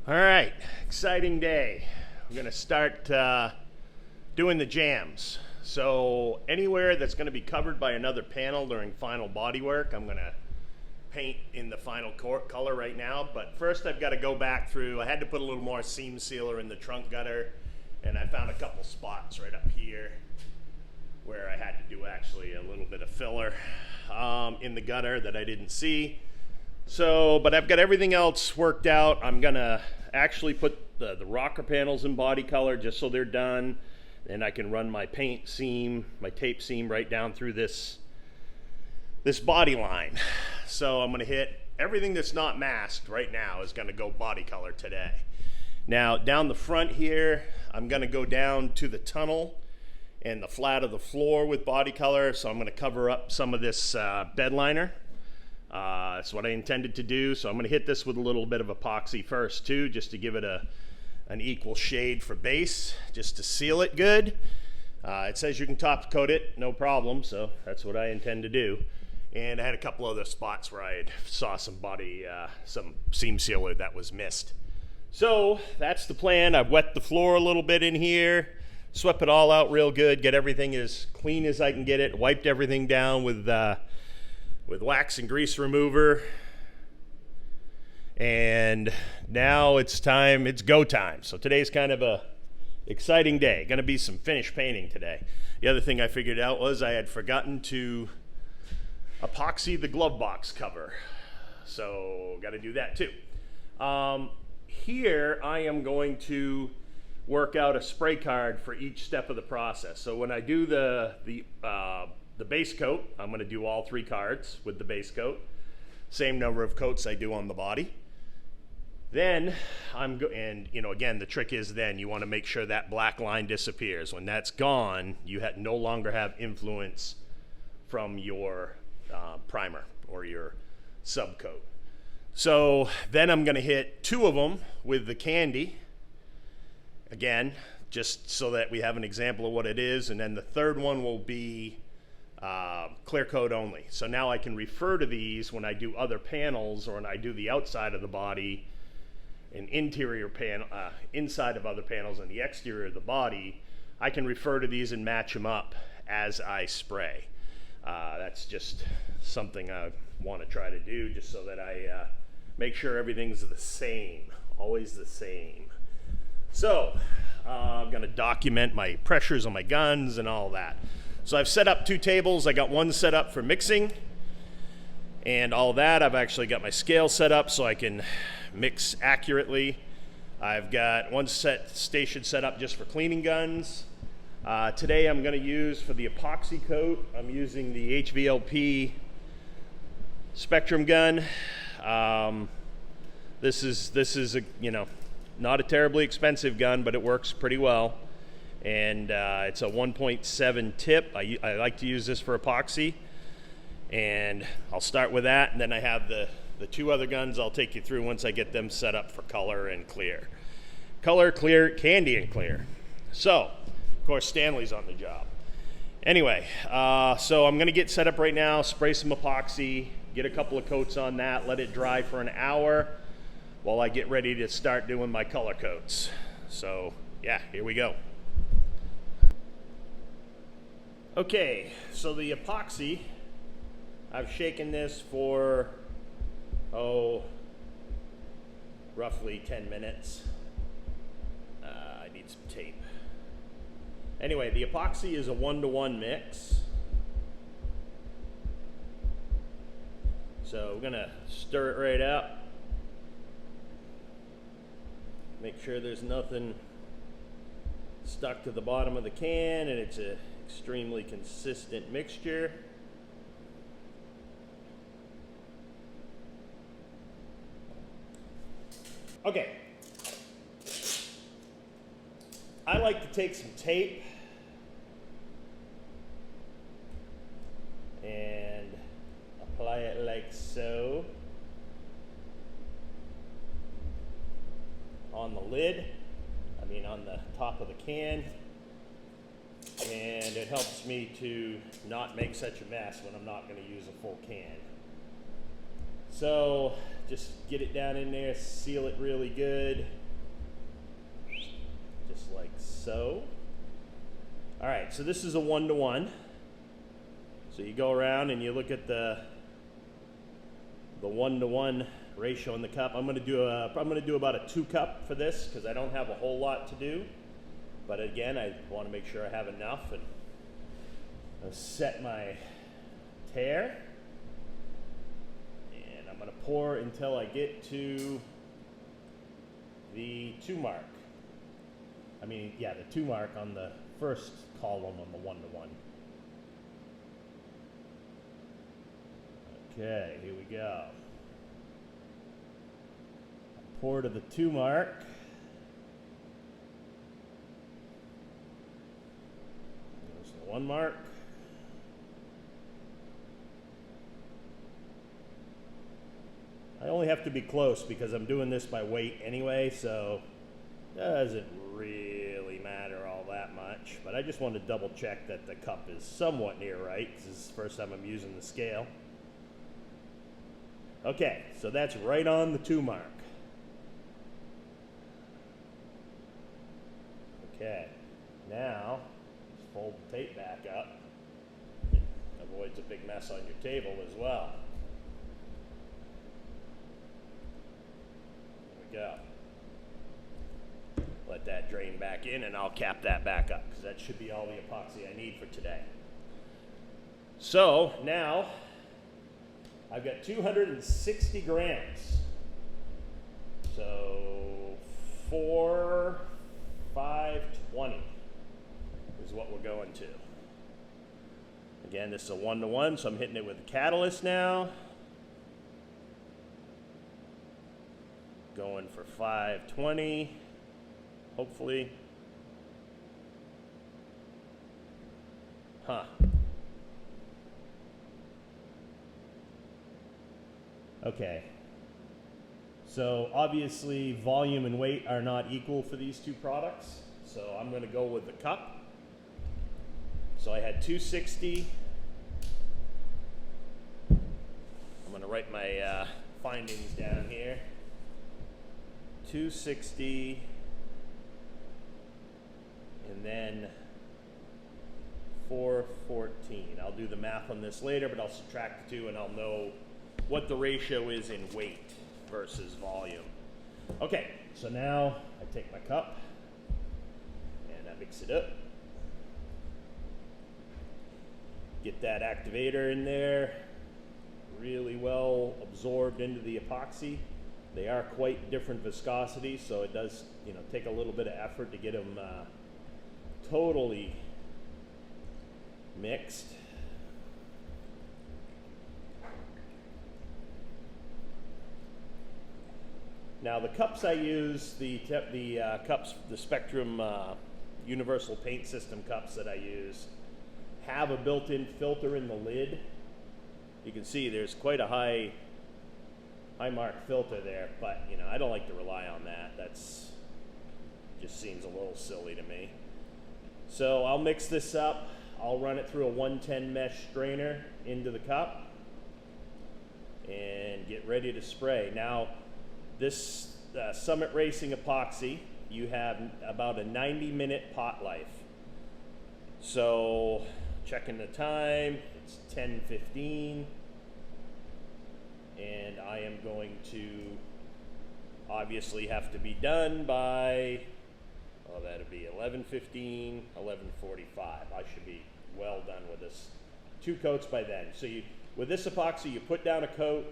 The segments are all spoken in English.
All right, exciting day. We're gonna start doing the jams. So anywhere that's gonna be covered by another panel during final body work, I'm gonna paint in the final color right now. But first I've gotta go back through, I had to put a little more seam sealer in the trunk gutter, and I found a couple spots right up here where I had to do actually a little bit of filler in the gutter that I didn't see. So, but I've got everything else worked out. I'm gonna actually put the rocker panels in body color just so they're done. And I can run my paint seam, my tape seam right down through this body line. So I'm gonna hit everything that's not masked right now is gonna go body color today. Now down the front here, I'm gonna go down to the tunnel and the flat of the floor with body color. So I'm gonna cover up some of this bed liner. That's what I intended to do. So I'm gonna hit this with a little bit of epoxy first too, just to give it an equal shade for base, just to seal it good. It says you can top coat it, no problem. So that's what I intend to do. And I had a couple other spots where I saw some some seam sealer that was missed. So that's the plan. I've wet the floor a little bit in here, swept it all out real good, get everything as clean as I can get it, wiped everything down with wax and grease remover. And now it's time, it's go time. So today's kind of a exciting day. Gonna be some finish painting today. The other thing I figured out was I had forgotten to epoxy the glove box cover. So gotta do that too. Here I am going to work out a spray card for each step of the process. So when I do the base coat, I'm going to do all 3 cards with the base coat. Same number of coats I do on the body. Then and you know, again, the trick is then you want to make sure that black line disappears. When that's gone, you no longer have influence from your primer or your subcoat. So then I'm going to hit 2 of them with the candy. Again, just so that we have an example of what it is. And then the third one will be clear coat only. So now I can refer to these when I do other panels or when I do the outside of the body, an interior panel, inside of other panels and the exterior of the body. I can refer to these and match them up as I spray. That's just something I want to try to do just so that I make sure everything's the same, always the same. So I'm going to document my pressures on my guns and all that. So I've set up 2 tables. I got one set up for mixing and all that. I've actually got my scale set up so I can mix accurately. I've got one station set up just for cleaning guns. Today I'm going to use for the epoxy coat, I'm using the HVLP Spectrum gun. This is a, you know, not a terribly expensive gun, but it works pretty well. And it's a 1.7 tip. I like to use this for epoxy. And I'll start with that, and then I have the 2 other guns I'll take you through once I get them set up for color and clear. Color, clear, candy, and clear. So, of course, Stanley's on the job. Anyway, so I'm gonna get set up right now, spray some epoxy, get a couple of coats on that, let it dry for an hour while I get ready to start doing my color coats. So, yeah, here we go. Okay, so the epoxy, I've shaken this for, roughly 10 minutes. I need some tape. Anyway, the epoxy is a 1-to-1 mix. So we're gonna stir it right up. Make sure there's nothing stuck to the bottom of the can, and it's an extremely consistent mixture. Okay. I like to take some tape and apply it like so on the lid, on the top of the can, and it helps me to not make such a mess when I'm not going to use a full can. So just get it down in there, seal it really good, just like so. All right, so this is a 1-to-1. So you go around and you look at the 1-to-1 ratio in the cup. I'm gonna do about a 2 cup for this because I don't have a whole lot to do. But again, I want to make sure I have enough, and I'll set my tare. And I'm gonna pour until I get to the 2 mark. I mean, yeah, the 2 mark on the first column on the 1-to-1. Okay, here we go. Pour to the 2 mark. There's the 1 mark. I only have to be close because I'm doing this by weight anyway, so it doesn't really matter all that much. But I just want to double check that the cup is somewhat near right. This is the first time I'm using the scale. Okay, so that's right on the 2 mark. Okay, now just fold the tape back up. It avoids a big mess on your table as well. There we go. Let that drain back in and I'll cap that back up because that should be all the epoxy I need for today. So now I've got 260 grams. So 4, 5, 20 is what we're going to. Again, this is a 1-to-1, so I'm hitting it with the catalyst now. Going for 520, hopefully. Okay. So obviously volume and weight are not equal for these 2 products. So I'm going to go with the cup. So I had 260. I'm going to write my findings down here. 260, and then 414. I'll do the math on this later, but I'll subtract the 2 and I'll know what the ratio is in weight versus volume. Okay, so now I take my cup and I mix it up. Get that activator in there, really well absorbed into the epoxy. They are quite different viscosity, so it does, take a little bit of effort to get them totally mixed. Now the cups I use, the Spectrum Universal Paint System cups that I use, have a built-in filter in the lid. You can see there's quite a high mark filter there, but I don't like to rely on that. That's just seems a little silly to me. So I'll mix this up. I'll run it through a 110 mesh strainer into the cup and get ready to spray. Now this Summit Racing epoxy, you have about a 90-minute pot life. So checking the time, it's 10:15. And I am going to obviously have to be done by, that'll be 11:15, 11:45. I should be well done with this 2 coats by then. So with this epoxy, you put down a coat,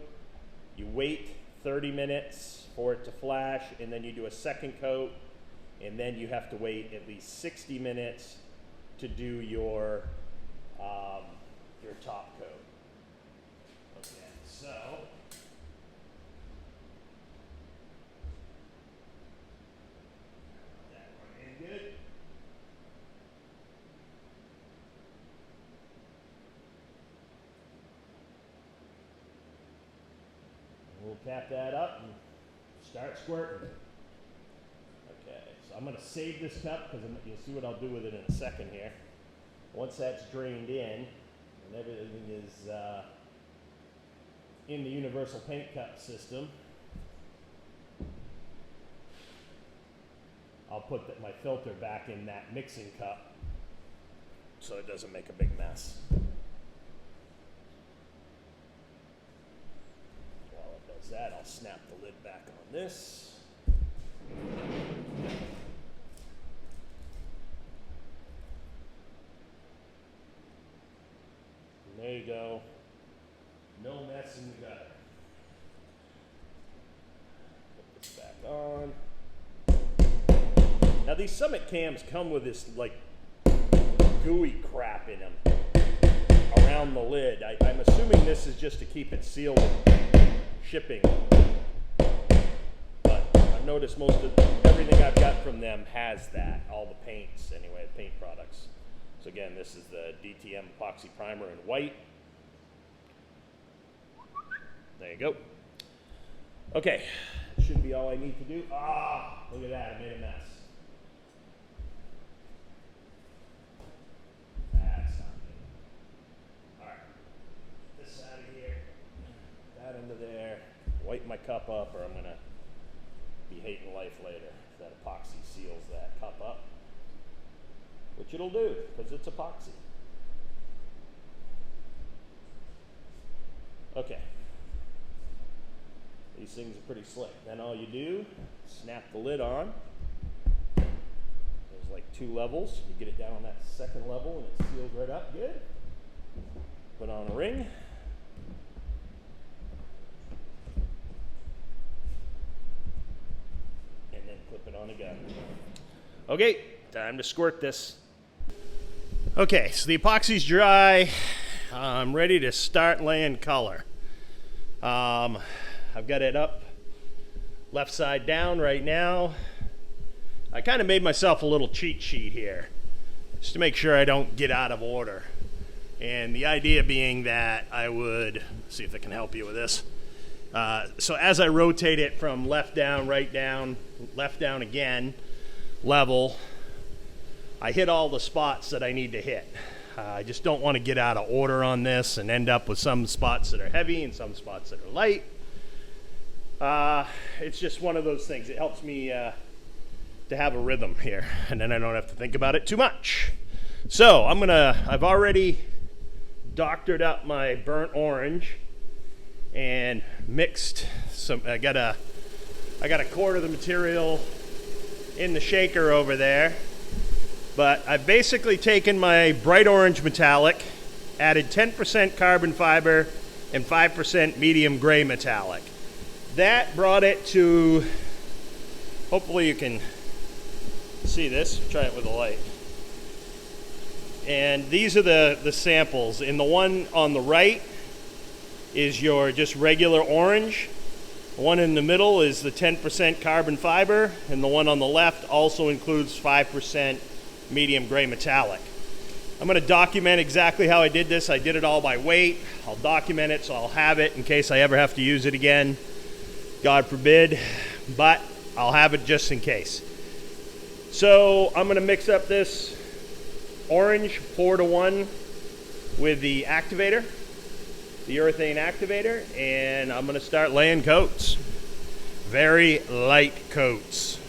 you wait 30 minutes for it to flash, and then you do a second coat, and then you have to wait at least 60 minutes to do your top coat. Okay, so that one in good. We'll cap that up and start squirting. Okay, so I'm going to save this cup because you'll see what I'll do with it in a second here. Once that's drained in and everything is in the universal paint cup system, I'll put my filter back in that mixing cup so it doesn't make a big mess. While it does that, I'll snap the lid back on this. And there you go. No mess in the gutter. Put this back on. Now these Summit cams come with this like gooey crap in them around the lid. I'm assuming this is just to keep it sealed shipping. But I've noticed most of everything I've got from them has that. All the paints anyway, the paint products. So again, this is the DTM epoxy primer in white. There you go. Okay, should be all I need to do. Ah, look at that, I made a mess. That's not good. All right, this out of here, that into there, wipe my cup up or I'm gonna be hating life later if that epoxy seals that cup up, which it'll do because it's epoxy. Okay. These things are pretty slick. Then all you do, snap the lid on. There's like 2 levels. You get it down on that 2nd level and it seals right up good. Put on a ring. And then clip it on a gun. Okay, time to squirt this. Okay, so the epoxy's dry. I'm ready to start laying color. I've got it up left side down right now. I kind of made myself a little cheat sheet here just to make sure I don't get out of order. And the idea being that I would, see if I can help you with this. So as I rotate it from left down, right down, left down again, level, I hit all the spots that I need to hit. I just don't want to get out of order on this and end up with some spots that are heavy and some spots that are light. It's just one of those things. It helps me to have a rhythm here, and then I don't have to think about it too much. So I've already doctored up my burnt orange and mixed some. I got a quart of the material in the shaker over there, but I've basically taken my bright orange metallic, added 10% carbon fiber and 5% medium gray metallic. That brought it to, hopefully you can see this, try it with a light. And these are the samples. And the one on the right is your just regular orange. The one in the middle is the 10% carbon fiber, and the one on the left also includes 5% medium gray metallic. I'm going to document exactly how I did this. I did it all by weight. I'll document it so I'll have it in case I ever have to use it again. God forbid, but I'll have it just in case. So I'm going to mix up this orange 4-to-1 with the activator, the urethane activator, and I'm going to start laying coats. Very light coats.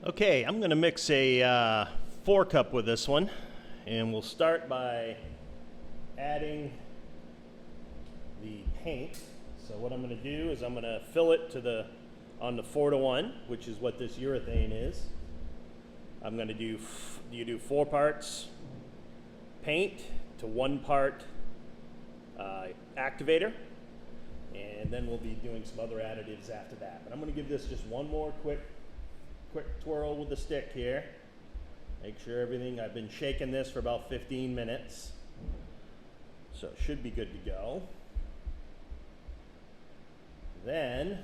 Okay, I'm going to mix a 4-cup with this one, and we'll start by adding the paint. So what I'm going to do is I'm going to fill it to on the 4-to-1, which is what this urethane is. I'm going to do 4 parts paint to 1 part activator, and then we'll be doing some other additives after that. But I'm going to give this just one more quick twirl with the stick here. Make sure everything, I've been shaking this for about 15 minutes. So it should be good to go. Then,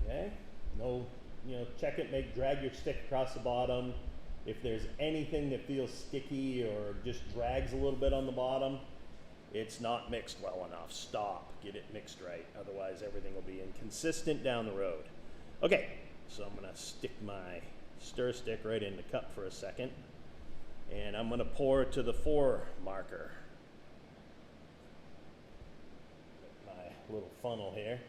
okay, check it, drag your stick across the bottom. If there's anything that feels sticky or just drags a little bit on the bottom, it's not mixed well enough. Stop, get it mixed right. Otherwise everything will be inconsistent down the road. Okay, so I'm gonna stick my stir stick right in the cup for a second. And I'm going to pour to the 4 marker. My little funnel here.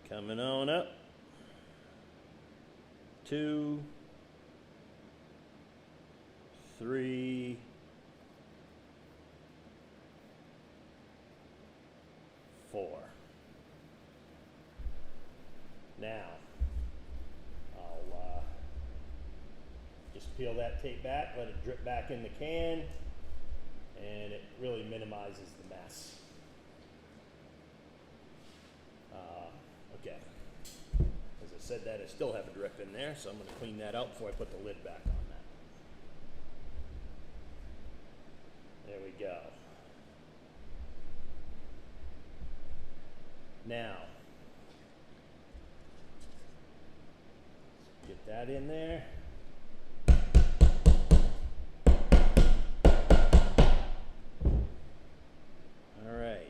Coming on up. 2, 3, 4. Now, I'll just peel that tape back, let it drip back in the can, and it really minimizes the mess. Okay. As I said that, I still have a drip in there, so I'm going to clean that out before I put the lid back on that. There we go. Now, get that in there. All right.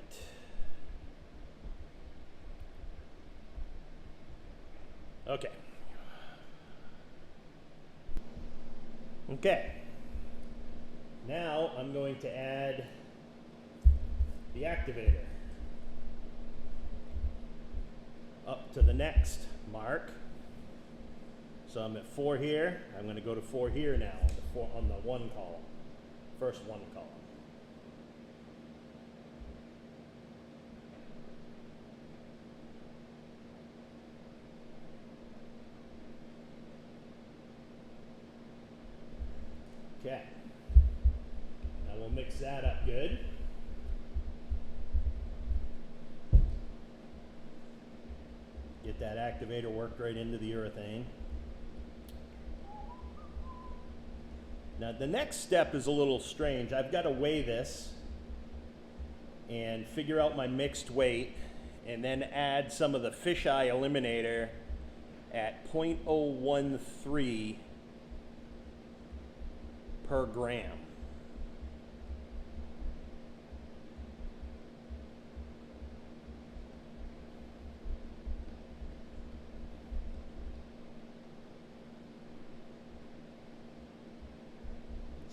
Okay. Okay. Now I'm going to add the activator up to the next mark. So I'm at 4 here. I'm going to go to 4 here now on the 1 column, first 1 column. Okay. Now we'll mix that up good. Get that activator worked right into the urethane. Now the next step is a little strange. I've got to weigh this and figure out my mixed weight and then add some of the fisheye eliminator at 0.013 per gram.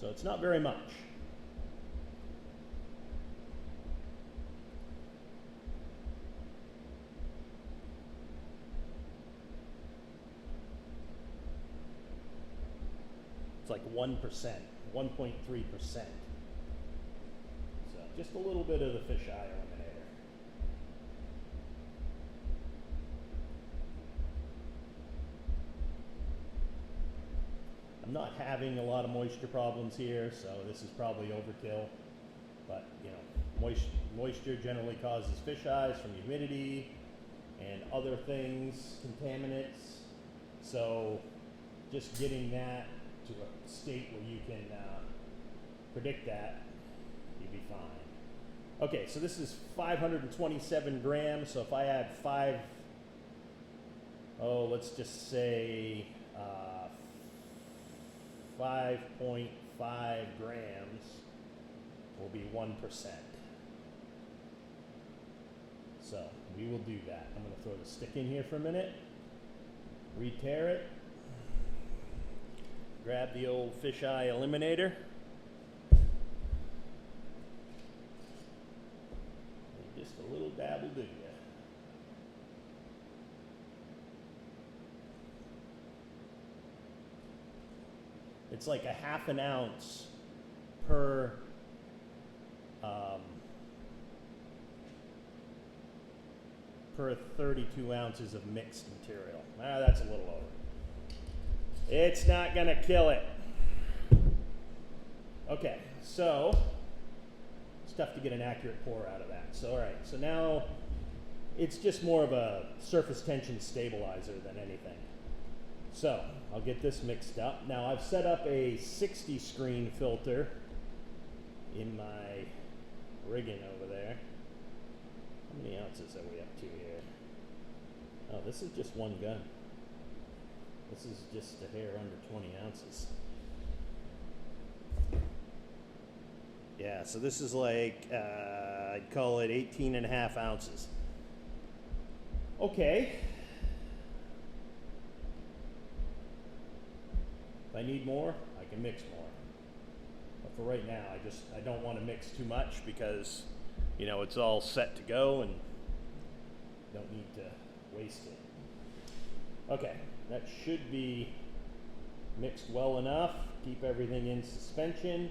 So it's not very much. It's like 1%, 1.3%. So just a little bit of the fisheye eliminator. I'm not having a lot of moisture problems here, so this is probably overkill. But you know, moisture generally causes fisheyes from humidity and other things, contaminants. So just getting that to a state where you can predict that, you'd be fine. Okay, so this is 527 grams. So if I add let's just say 5.5 grams will be 1%. So we will do that. I'm going to throw the stick in here for a minute, re-tear it, grab the old fisheye eliminator, and just a little dab will do ya. It's like a half an ounce per per 32 ounces of mixed material. That's a little over. It's not gonna kill it. Okay, so it's tough to get an accurate pour out of that. So all right, so now it's just more of a surface tension stabilizer than anything. So I'll get this mixed up. Now I've set up a 60 screen filter in my rigging over there. How many ounces are we up to here? Oh, this is just one gun. This is just a hair under 20 ounces. Yeah, so this is like, I'd call it 18 and a half ounces. Okay. If I need more, I can mix more. But for right now, I don't want to mix too much because, you know, it's all set to go and don't need to waste it. Okay, that should be mixed well enough. Keep everything in suspension.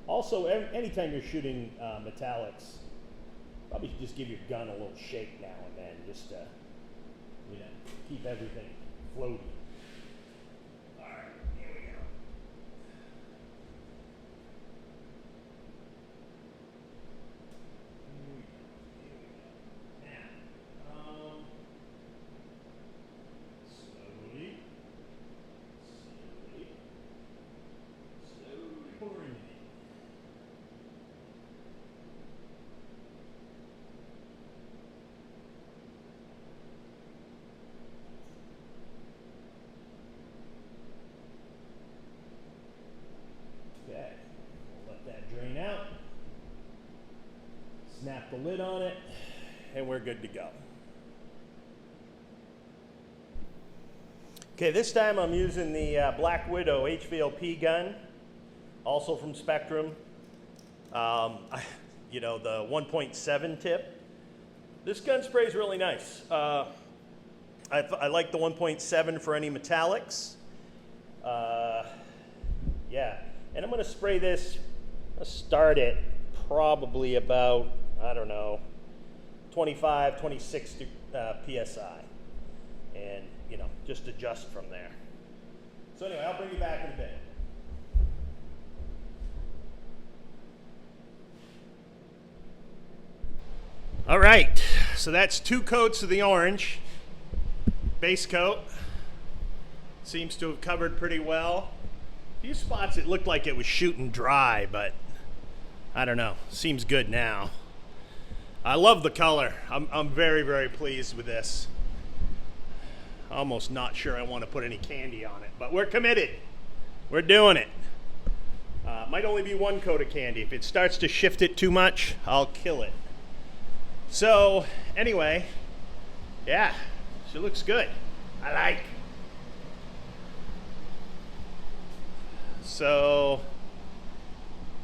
Also, anytime you're shooting metallics, probably should just give your gun a little shake now and then, just to, you know, keep everything floating. All right, here we go. Now, slowly pouring it in. Okay, we'll let that drain out. Snap the lid on it, and we're good to go. Okay, this time I'm using the Black Widow HVLP gun, also from Spectrum. You know, the 1.7 tip. This gun sprays really nice. I like the 1.7 for any metallics. Yeah, and I'm going to spray this. Let's start it probably about, I don't know, 25, 26 PSI. And, you know, just adjust from there. So anyway, I'll bring you back in a bit. All right, so that's 2 coats of the orange. Base coat. Seems to have covered pretty well. A few spots it looked like it was shooting dry, but I don't know. Seems good now. I love the color. I'm very, very pleased with this. Almost not sure I want to put any candy on it, but we're committed. We're doing it. Might only be 1 coat of candy. If it starts to shift it too much, I'll kill it. So anyway, yeah, she looks good. I like. So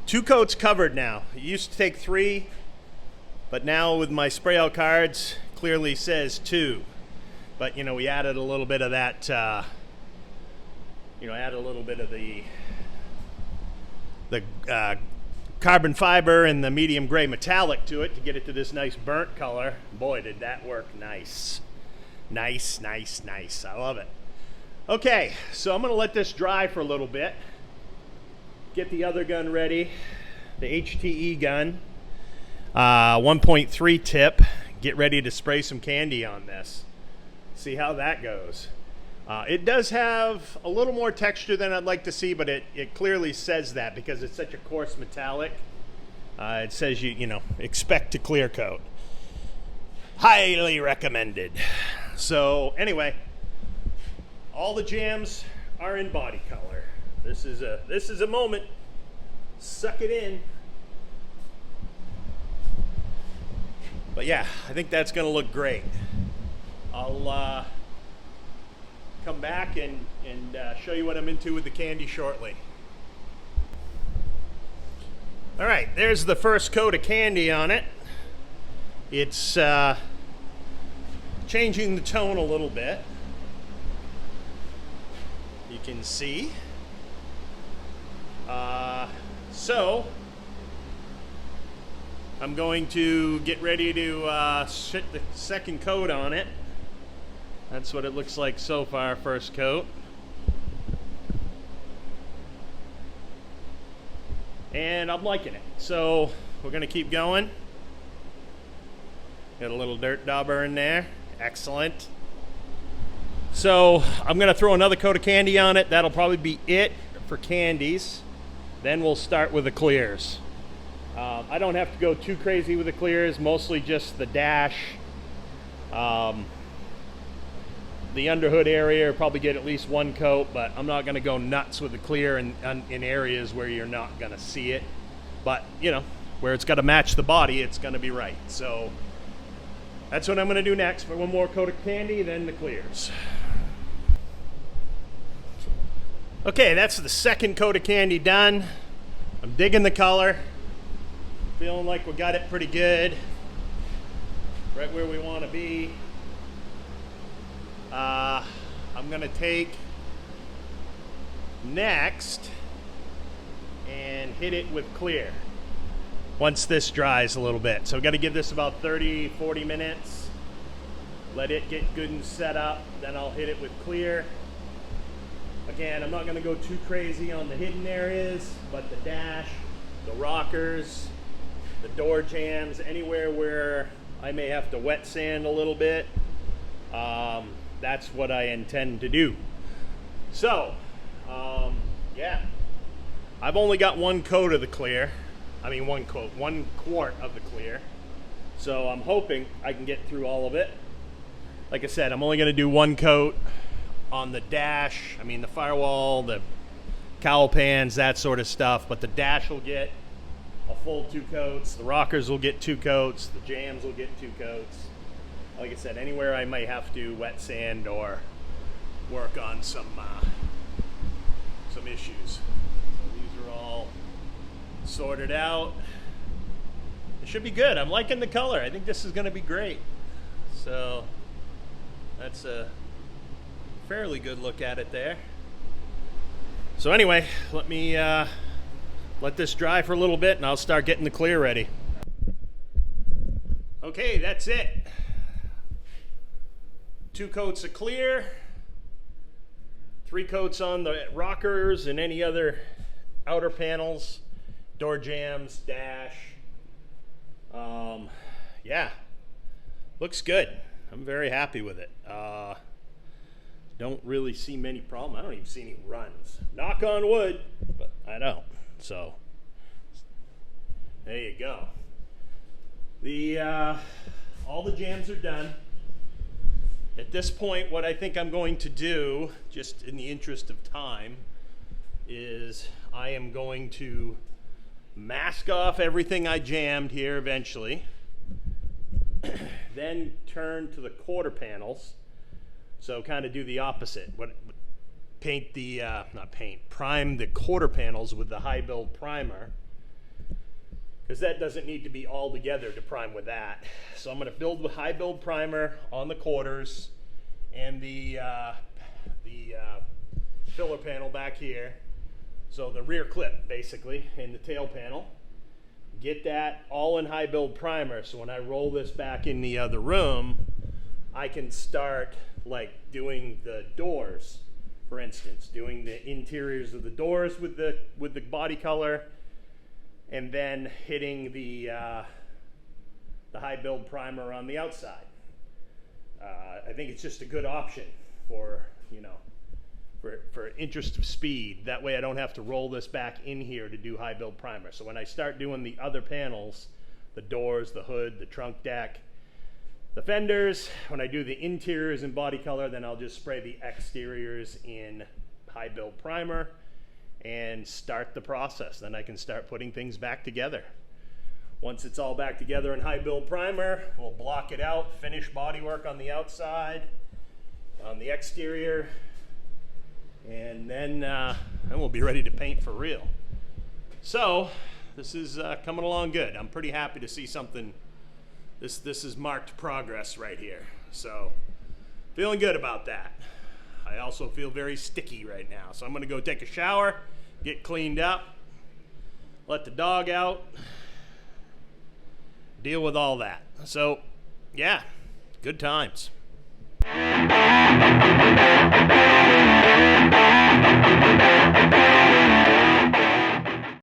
2 coats covered now. It used to take 3, but now with my spray out cards, clearly says 2. But, you know, we added a little bit of that, you know, added a little bit of the carbon fiber and the medium gray metallic to it to get it to this nice burnt color. Boy, did that work nice. Nice, nice, nice. I love it. Okay, so I'm going to let this dry for a little bit. Get the other gun ready, the HTE gun, 1.3 tip. Get ready to spray some candy on this. See how that goes. It does have a little more texture than I'd like to see, but it clearly says that because it's such a coarse metallic. It says you know, expect to clear coat. Highly recommended. So anyway, all the jams are in body color. This is a moment. Suck it in. But yeah, I think that's gonna look great. I'll come back and show you what I'm into with the candy shortly. All right, there's the first coat of candy on it. It's changing the tone a little bit. You can see. So I'm going to get ready to sit the second coat on it. That's what it looks like so far, first coat. And I'm liking it. So we're gonna keep going. Got a little dirt dauber in there. Excellent. So I'm gonna throw another coat of candy on it. That'll probably be it for candies. Then we'll start with the clears. I don't have to go too crazy with the clears, mostly just the dash. The underhood area, probably get at least 1 coat, but I'm not gonna go nuts with the clear in areas where you're not gonna see it. But, you know, where it's gotta match the body, it's gonna be right. So That's what I'm going to do next. But one more coat of candy, then the clears. Okay, that's the second coat of candy done. I'm digging the color. Feeling like we got it pretty good. Right where we want to be. I'm going to take next and hit it with clear once this dries a little bit. So we've got to give this about 30-40 minutes. Let it get good and set up. Then I'll hit it with clear. Again, I'm not going to go too crazy on the hidden areas, but the dash, the rockers, the door jambs, anywhere where I may have to wet sand a little bit, that's what I intend to do. So, yeah, I've only got one coat of the clear. I mean, one quart of the clear. So I'm hoping I can get through all of it. Like I said, I'm only going to do one coat on the dash, I mean the firewall, the cowl pans, that sort of stuff, but the dash will get a full 2 coats, the rockers will get 2 coats, the jams will get 2 coats. Like I said, anywhere I might have to wet sand or work on some issues. So these are all sorted out. It should be good. I'm liking the color. I think this is going to be great. So that's a fairly good look at it there. So anyway, let me let this dry for a little bit and I'll start getting the clear ready. Okay, that's it. 2 coats of clear, 3 coats on the rockers and any other outer panels, door jambs, dash. Yeah, looks good. I'm very happy with it. Don't really see many problems. I don't even see any runs. Knock on wood, but I don't. So there you go. All the jams are done. At this point, what I think I'm going to do, just in the interest of time, is I am going to mask off everything I jammed here eventually, then turn to the quarter panels. So kind of do the opposite. Prime the quarter panels with the high build primer, because that doesn't need to be all together to prime with that. So I'm going to build with high build primer on the quarters and the filler panel back here. So the rear clip basically in the tail panel. Get that all in high build primer, so when I roll this back in the other room, I can start like doing the doors, for instance, doing the interiors of the doors with the body color, and then hitting the high build primer on the outside. I think it's just a good option for, you know, for interest of speed. That way I don't have to roll this back in here to do high build primer. So when I start doing the other panels, the doors, the hood, the trunk deck, the fenders, when I do the interiors in body color, then I'll just spray the exteriors in high build primer and start the process. Then I can start putting things back together. Once it's all back together in high build primer, we'll block it out, finish bodywork on the outside, on the exterior, and then we'll be ready to paint for real. So this is coming along good. I'm pretty happy to see something. This is marked progress right here. So feeling good about that. I also feel very sticky right now. So I'm gonna go take a shower, get cleaned up, let the dog out, deal with all that. So yeah, good times.